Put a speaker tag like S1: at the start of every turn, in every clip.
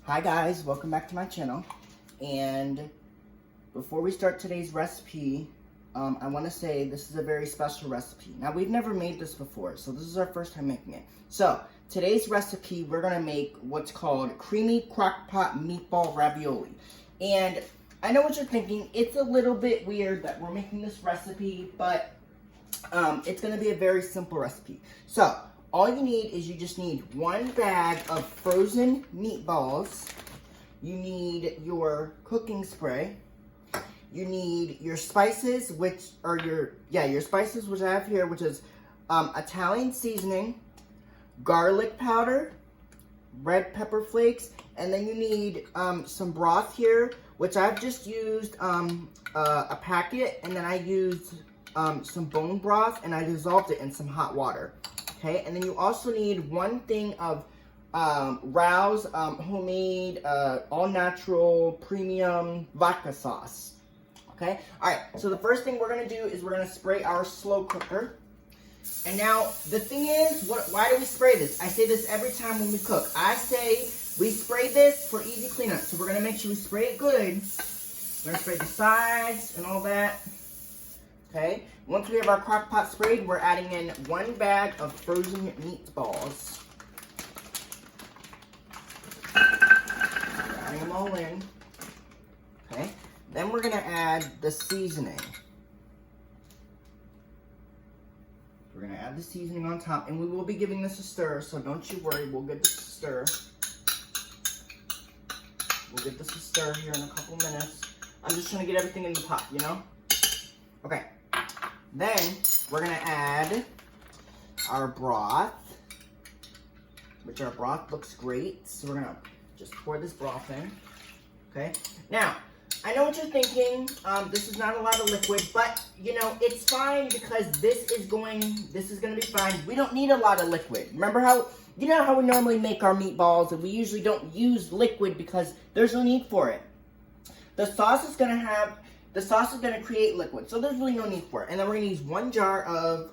S1: Hi guys, welcome back to my channel. And before we start today's recipe, I want to say this is a very special recipe. Now, we've never made this before, so this is our first time making it. So, today's recipe, we're going to make what's called creamy crockpot meatball ravioli. And I know what you're thinking, it's a little bit weird that we're making this recipe, but it's going to be a very simple recipe. So, all you need is you just need one bag of frozen meatballs. You need your cooking spray. You need your spices, which are your spices, which I have here, which is Italian seasoning, garlic powder, red pepper flakes, and then you need some broth here, which I've just used a packet, and then I used some bone broth, and I dissolved it in some hot water. Okay, and then you also need one thing of Rao's homemade, all-natural, premium vodka sauce. Okay, all right, so the first thing we're going to do is we're going to spray our slow cooker. And now, the thing is, why do we spray this? I say this every time when we cook. I say we spray this for easy cleanup. So we're going to make sure we spray it good. We're going to spray the sides and all that. Okay, once we have our crock pot sprayed, we're adding in one bag of frozen meatballs. Adding them all in. Okay, then we're going to add the seasoning. We're going to add the seasoning on top, and we will be giving this a stir, so don't you worry, we'll give this a stir. We'll give this a stir here in a couple minutes. I'm just trying to get everything in the pot, you know? Okay. Then, we're going to add our broth, which our broth looks great. So we're going to just pour this broth in, okay? Now, I know what you're thinking. This is not a lot of liquid, but, you know, it's fine because this is going to be fine. We don't need a lot of liquid. Remember how, you know how we normally make our meatballs, and we usually don't use liquid because there's no need for it. The sauce is going to create liquid, so there's really no need for it. And then we're going to use one jar of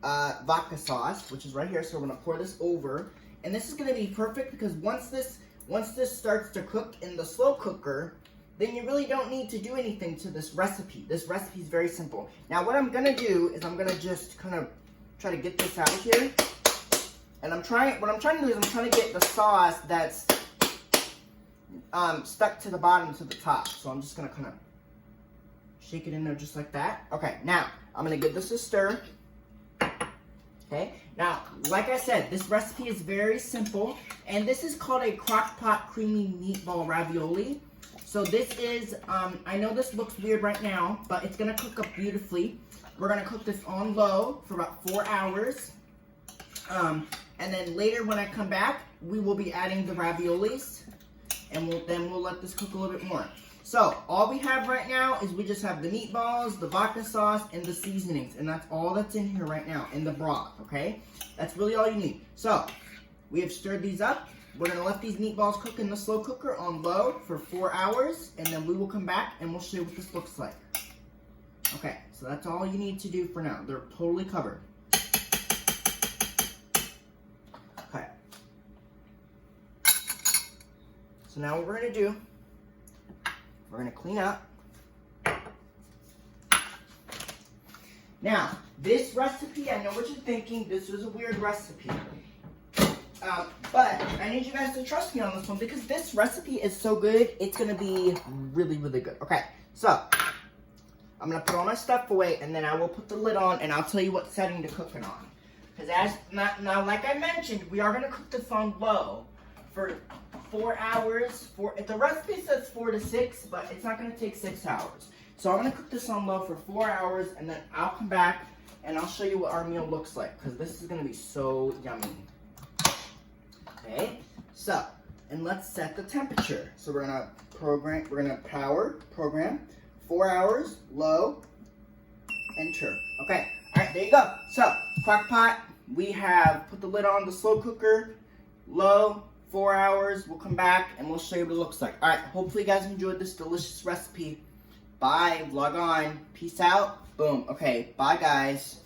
S1: vodka sauce, which is right here. So we're going to pour this over. And this is going to be perfect because once this starts to cook in the slow cooker, then you really don't need to do anything to this recipe. This recipe is very simple. Now what I'm going to do is I'm going to just kind of try to get this out of here. And what I'm trying to do is I'm trying to get the sauce that's stuck to the bottom to the top. So I'm just going to kind of shake it in there just like that. Okay, now I'm going to give this a stir. Okay, now, like I said, this recipe is very simple. And this is called a crock-pot creamy meatball ravioli. So this is, I know this looks weird right now, but it's going to cook up beautifully. We're going to cook this on low for about 4 hours. And then later when I come back, we will be adding the raviolis. And then we'll let this cook a little bit more. So, all we have right now is we just have the meatballs, the vodka sauce, and the seasonings. And that's all that's in here right now, in the broth, okay? That's really all you need. So, we have stirred these up. We're going to let these meatballs cook in the slow cooker on low for 4 hours. And then we will come back and we'll show you what this looks like. Okay, so that's all you need to do for now. They're totally covered. Okay. So now what we're going to do, we're going to clean up. Now, this recipe, I know what you're thinking, this was a weird recipe. But I need you guys to trust me on this one because this recipe is so good, it's going to be really, really good. Okay, so I'm going to put all my stuff away and then I will put the lid on and I'll tell you what setting to cook it on. Because now, like I mentioned, we are going to cook this on low for 4 hours. The recipe says 4 to 6, but it's not going to take 6 hours. So I'm going to cook this on low for 4 hours, and then I'll come back and I'll show you what our meal looks like, because this is going to be so yummy. Okay, so, and let's set the temperature. So we're going to program 4 hours, low, enter. Okay, all right, there you go. So, crock pot, we have put the lid on the slow cooker, low, 4 hours. We'll come back and we'll show you what it looks like. All right, hopefully you guys enjoyed this delicious recipe. Bye, vlog on, peace out, boom. Okay, bye guys.